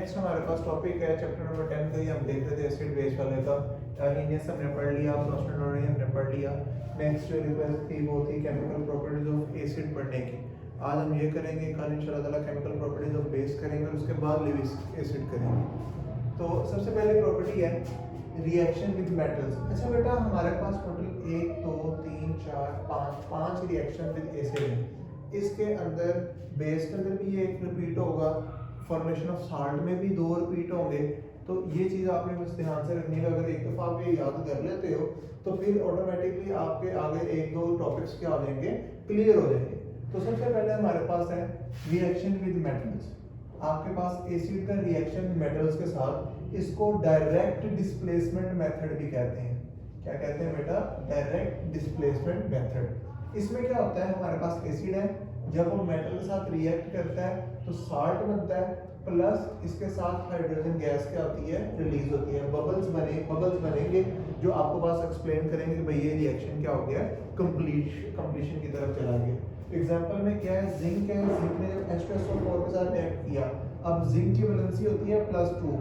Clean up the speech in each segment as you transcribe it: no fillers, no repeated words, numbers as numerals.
Next हमारे पास topic है chapter number 10 का ही हम देख रहे थे एसिड बेस वाले का। लीनियस हमने पढ़ लिया, प्रोस्टेनोरी हमने पढ़ लिया। नेक्स्ट जो रिक्वेस्ट थी वो थी केमिकल प्रॉपर्टीज ऑफ एसिड पढ़ने की। आज हम ये करेंगे, कल इंशाल्लाह ताला केमिकल प्रॉपर्टीज ऑफ बेस करेंगे और उसके बाद लिविक एसिड करेंगे। तो सबसे पहले प्रॉपर्टी है रिएक्शन विद मेटल्स। अच्छा बेटा, हमारे पास टोटल 1 2 3 4 5 रिएक्शन विद एसिड है। इसके अंदर बेस के अंदर भी ये एक रिपीट होगा, फॉर्मेशन ऑफ साल्ट में भी 2 रिपीट होंगे। तो ये चीज़ आपने बस ध्यान से रखनी है। अगर एक दफ़ा आप ये याद कर लेते हो तो फिर ऑटोमेटिकली आपके आगे 1-2 टॉपिक्स क्या हो जाएंगे, क्लियर हो जाएंगे। तो सबसे पहले हमारे पास है रिएक्शन विद मेटल्स। आपके पास एसिड का रिएक्शन मेटल्स के साथ, इसको डायरेक्ट डिस्प्लेसमेंट मेथड भी कहते हैं। क्या कहते हैं बेटा? Direct displacement method. इसमें क्या होता है, हमारे पास एसिड है, जब वो मेटल के साथ रिएक्ट करता है तो साल्ट बनता है, प्लस इसके साथ हाइड्रोजन गैस क्या होती है, रिलीज होती है। बबल्स बनेंगे जो आपको पास एक्सप्लेन करेंगे कि भाई ये रिएक्शन क्या हो गया, कंप्लीशन की तरफ चला गया। एग्जांपल में क्या है, जिंक है, जिंक ने जब H2SO4 के साथ रिएक्ट किया, अब जिंक की वैलेंसी होती है +2,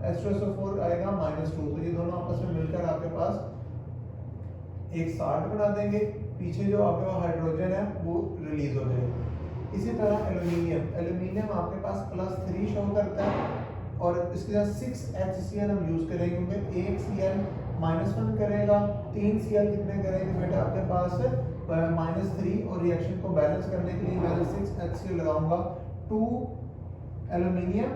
H2SO4 आएगा -2, तो ये दोनों आपस में मिलकर आपके पास एक साल्ट बना देंगे। पीछे जो आपके पास हाइड्रोजन है वो रिलीज हो जाएगा। इसी तरह एल्यूमिनियम आपके पास +3 शो करता है और इसके साथ 6HCl हम यूज करेंगे, क्योंकि 1 Cl -1 करेगा, 3 Cl कितने करेंगे बेटा आपके पास -3, और रिएक्शन को बैलेंस करने के लिए मैं 6HCl लगाऊंगा। 2 एल्यूमिनियम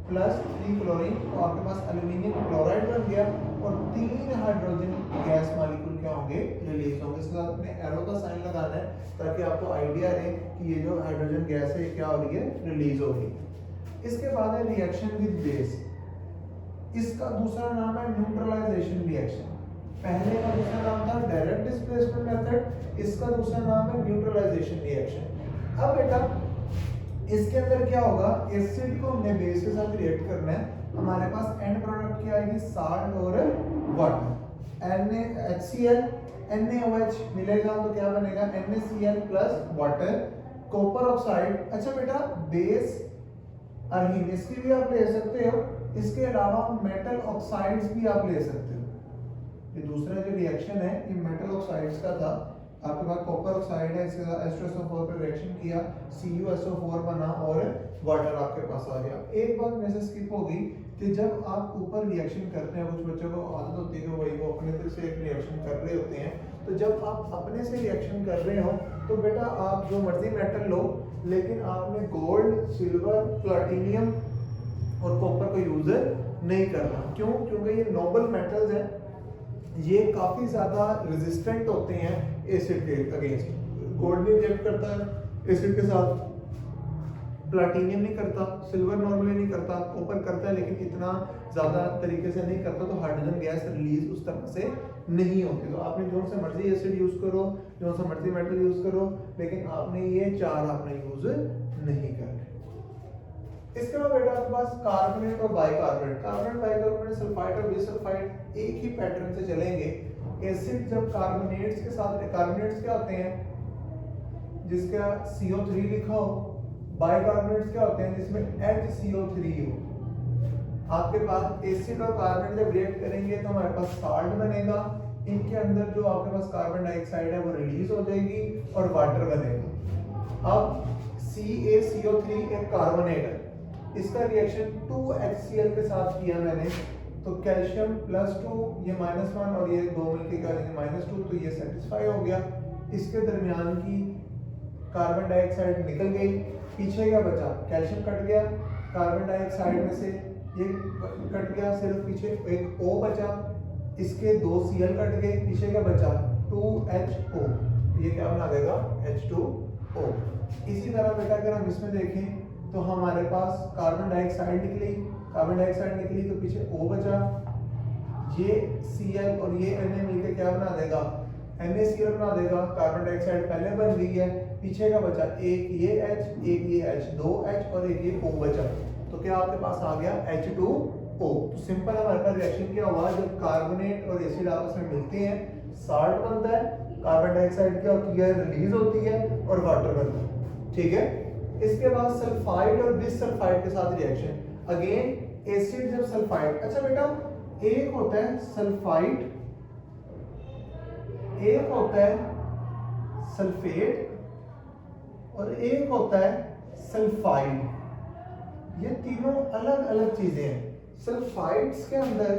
+3 क्लोरीन, तो आपके पास एल्यूमिनियम क्लोराइड बन गया और 3 हाइड्रोजन गैस मॉलिक्यूल क्या होंगे, रिलीज होंगे। इसके साथ अपने एरो का साइन लगाना है ताकि आपको आइडिया रहे कि ये जो हाइड्रोजन गैस है क्या हो रही है, रिलीज हो रही है। इसके बाद है रिएक्शन विद बेस। इसका दूसरा नाम है न्यूट्रलाइजेशन रिएक्शन। पहले का दूसरा नाम था डायरेक्ट डिस्प्लेसमेंट मेथड, इसका दूसरा नाम है न्यूट्रलाइजेशन रिएक्शन। अब बेटा इसके अंदर क्या होगा, एसिड को हमने बेस के साथ रिएक्ट करना है। हमारे पास एंड प्रोडक्ट क्या आएगी, साल्ट और वाटर। NaHCl NaOH मिलेगा तो क्या बनेगा, NaCl plus water, copper oxide. अच्छा बेटा, बेस अर्हीन इसकी भी आप ले सकते हो, इसके अलावा मेटल ऑक्साइड्स भी आप ले सकते हो। ये दूसरा जो रिएक्शन है ये मेटल ऑक्साइड्स का था। आपके पास कॉपर ऑक्साइड है, इसके साथ H2SO4 पर रिएक्शन किया, CuSO4 बना और वाटर आपके पास आ गया। एक बात में से स्किप होगी कि जब आप ऊपर रिएक्शन करते हैं, कुछ बच्चों को आदत होती है कि वही वो अपने तरफ से एक रिएक्शन कर रहे होते हैं, तो जब आप अपने से रिएक्शन कर रहे हो तो बेटा आप जो मर्जी मेटल लो, लेकिन आपने गोल्ड, सिल्वर, प्लैटिनियम और कॉपर का यूज नहीं करना। क्यों? क्योंकि ये नोबल मेटल्स हैं, ये काफ़ी ज़्यादा रेजिस्टेंट होते हैं एसिड के अगेंस्ट। गोल्ड भी रिएक्ट करता है एसिड के साथ, प्लैटिनियम नहीं करता, सिल्वर नॉर्मली नहीं करता, कॉपर करता है लेकिन इतना ज़्यादा तरीके से नहीं करता, तो हाइड्रोजन गैस रिलीज उस तरह से नहीं होती। तो आपने जो से मर्जी एसिड यूज़ करो, जो से मर्जी मेटल यूज़ करो, लेकिन आपने ये 4 आपने यूज़ नहीं करने। इसके बाद बेटा आपके पास कार्बोनेट और बाइकार्बोनेट। कार्बोनेट, बाइकार्बोनेट, सल्फाइड और बिसल्फाइड एक ही पैटर्न से चलेंगे। एसिड जब कार्बोनेट्स के साथ, कार्बोनेट्स क्या होते हैं जिसका CO3 लिखा हो, बाइकार्बोनेट्स क्या होते हैं जिसमें HCO3 हो। आपके पास एसिड और कार्बन जब रिएक्ट करेंगे तो हमारे पास साल्ट बनेगा, इनके अंदर जो आपके पास कार्बन डाइऑक्साइड है वो रिलीज हो जाएगी और वाटर बनेगा। अब CaCO3 एक कार्बोनेट है, इसका रिएक्शन 2HCl के साथ किया मैंने, तो कैल्शियम +2, ये -1 और ये 2 मिलके क्या देंगे -2, तो ये सेटिस्फाई हो गया। इसके दरमियान की कार्बन डाइऑक्साइड निकल गई, पीछे क्या बचा, कैल्शियम कट गया, कार्बन डाइऑक्साइड में से ये कट गया, सिर्फ पीछे एक O बचा, इसके 2 Cl कट गए, पीछे क्या बचा 2HO, ये क्या बना देगा H2O। इसी तरह बेटा अगर हम इसमें देखें तो हमारे पास कार्बन डाइऑक्साइड निकली तो पीछे O बचा, ये Cl और ये Na मिलकर क्या बना देगा, NaCl बना देगा। कार्बन डाइऑक्साइड पहले बन गई है, पीछे का बचा एक ये H, एक ये H, 2H और एक ये O बचा, तो क्या आपके पास आ गया H2O। तो सिंपल हमारे पास रिएक्शन क्या हुआ, जब कार्बोनेट और एसिड आपस में मिलते हैं साल्ट बनता है, कार्बन डाइऑक्साइड क्या होती है, रिलीज होती है और वाटर बनता है। ठीक है। इसके बाद सल्फाइड और बिसल्फाइड के साथ रिएक्शन, अगेन एसिड जब सल्फाइड, अच्छा बेटा एक होता है सल्फाइड, एक होता है सल्फेट और एक होता है सल्फाइड। ये तीनों अलग अलग चीजें हैं। सल्फाइड्स के अंदर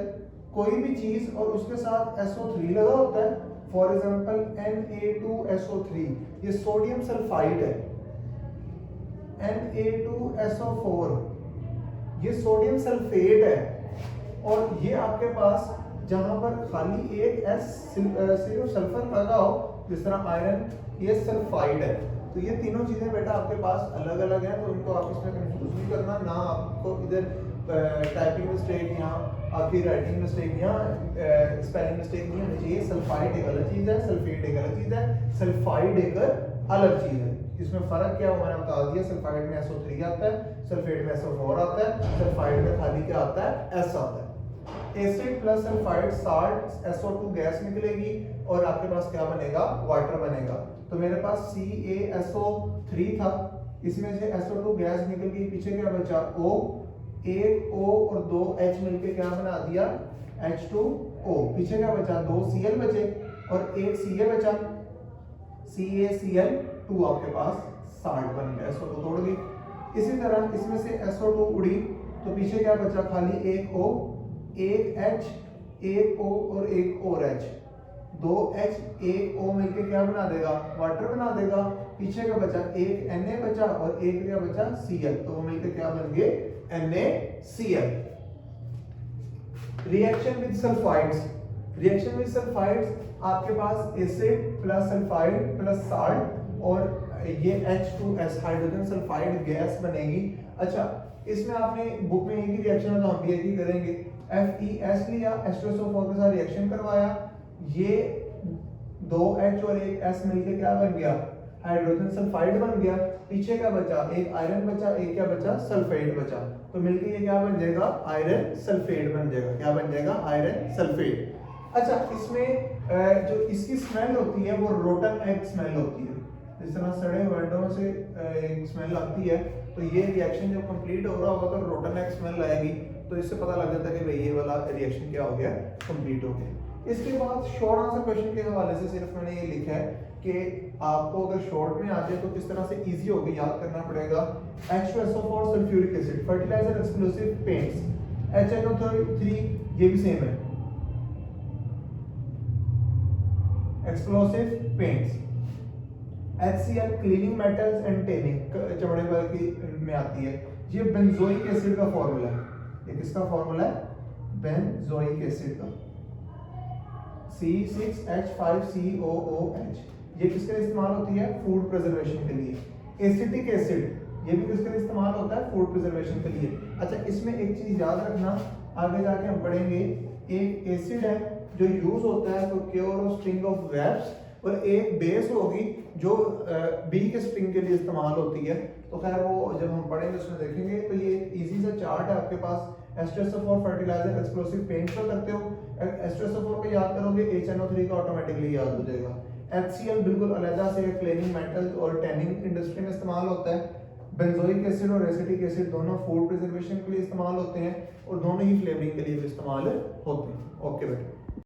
कोई भी चीज और उसके साथ SO3 लगा होता है, फॉर एग्जांपल Na2SO3, ये सोडियम सल्फाइड है। Na2SO4 ये सोडियम सल्फेट है। और ये आपके पास जहां पर खाली एक सिर्फ सल्फर लगा हो, जिस तरह आयरन, ये सल्फाइड है। तो ये तीनों चीजें बेटा आपके पास अलग अलग हैं, तो इनको आप इसमें कंफ्यूज नहीं करना ना। आपको इधर टाइपिंग मिस्टेक या आपकी राइटिंग मिस्टेक या स्पेलिंग मिस्टेक नहीं होनी चाहिए। सल्फाइड एक अलग चीज है, सल्फेट एक अलग चीज है, सल्फाइड एक अलग चीज है। इसमें फर्क क्या है मैंने बता दिया। सल्फाइड में SO3 आता है, सल्फेट में SO4 आता है, सल्फाइड में खाली क्या आता है, S आता है। Acid plus sulphide salt, SO2 gas निकलेगी और आपके पास क्या बनेगा, वाटर बनेगा। तो मेरे पास CaSO3 था, इसमें से SO2 गैस निकल गई, पीछे क्या बचा O, एक O और दो H मिलके क्या बना दिया, H2O। पीछे क्या बचा, दो Cl बचे और एक Ca बचा, CaCl2 आपके पास साल्ट बन गया, SO2 तोड़ गई। इसी तरह इसमें से SO2 उड़ी तो पीछे क्या बचा, खाली एक O, एक H, एक O और एक और H। दो H एक O मिलके क्या बना देगा, वाटर बना देगा। पीछे क्या बचा, एक Na बचा और एक क्या बचा, Cl, तो वो मिलके क्या बन गए, NaCl। Reaction with sulphides, reaction with sulphides आपके पास acid plus sulphide plus salt और ये H2S हाइड्रोजन सल्फाइड गैस बनेगी। अच्छा इसमें आपने बुक में एक ही रिएक्शन है तो हम भी एक ही करेंगे। FeS लिया, H2SO4 के साथ रिएक्शन करवाया, ये दो H और एक S मिलके क्या बन गया, हाइड्रोजन सल्फाइड बन गया। पीछे क्या बचा, एक आयरन बचा, एक क्या बचा, सल्फेट बचा। तो मिलके ये क्या बन जाएगा, आयरन सल्फेट बन जाएगा। क्या बन जाएगा, आयरन सल्फेट। अच्छा इसमें जो इसकी स्मेल होती है वो रोटन एग स्मेल होती है। जिस तरह सड़े हुए अंडों से एक स्मेल आती है, तो ये रिएक्शन जब कंप्लीट हो रहा होगा तो रोटन एग स्मेल आएगी। तो इससे पता लग जाता है कि भाई ये वाला रिएक्शन क्या हो गया, कंप्लीट हो गया। इसके बाद शॉर्ट आंसर क्वेश्चन के हवाले से सिर्फ मैंने ये लिखा है कि आपको अगर शॉर्ट में आ जाए तो किस तरह से इजी होगी, याद करना पड़ेगा। H2SO4 sulphuric acid, fertiliser, explosive paints, HNO3 ये भी सेम है, explosive paints. HCl cleaning metals and tanning, चमड़े वाले की में आती है। ये बेंजोइक एसिड का फॉर्मूला है, ये किसका फॉर्मूला है, बेंजोइक एसिड का, C6H5COOH। ये किसके लिए इस्तेमाल होती है, फूड प्रिजर्वेशन के लिए। एसिटिक एसिड, ये भी किसके लिए इस्तेमाल होता है, फूड प्रिजर्वेशन के लिए। अच्छा इसमें एक चीज याद रखना, आगे जाके हम पढ़ेंगे, एक एसिड है जो यूज होता है for cure of string of webs, और एक बेस होगी जो बी के स्ट्रिंग के लिए इस्तेमाल होती है। तो खैर वो जब हम पढ़ेंगे उसमें देखेंगे। तो ये इजी सा चार्ट है आपके पास। H2SO4 फर्टिलाइजर, एक्सप्लोसिव पेंट का करते हो, H2SO4 पे याद करोगे, HNO3 का ऑटोमेटिकली याद हो जाएगा। HCl बिल्कुल अलग से क्लीनिंग मेटल्स और टैनिंग इंडस्ट्री में इस्तेमाल होता है। बेंजोइक एसिड और एसिटिक एसिड दोनों फूड प्रिजर्वेशन के लिए इस्तेमाल होते हैं और दोनों ही फ्लेवरिंग के लिए भी इस्तेमाल होते हैं। ओके बेटा।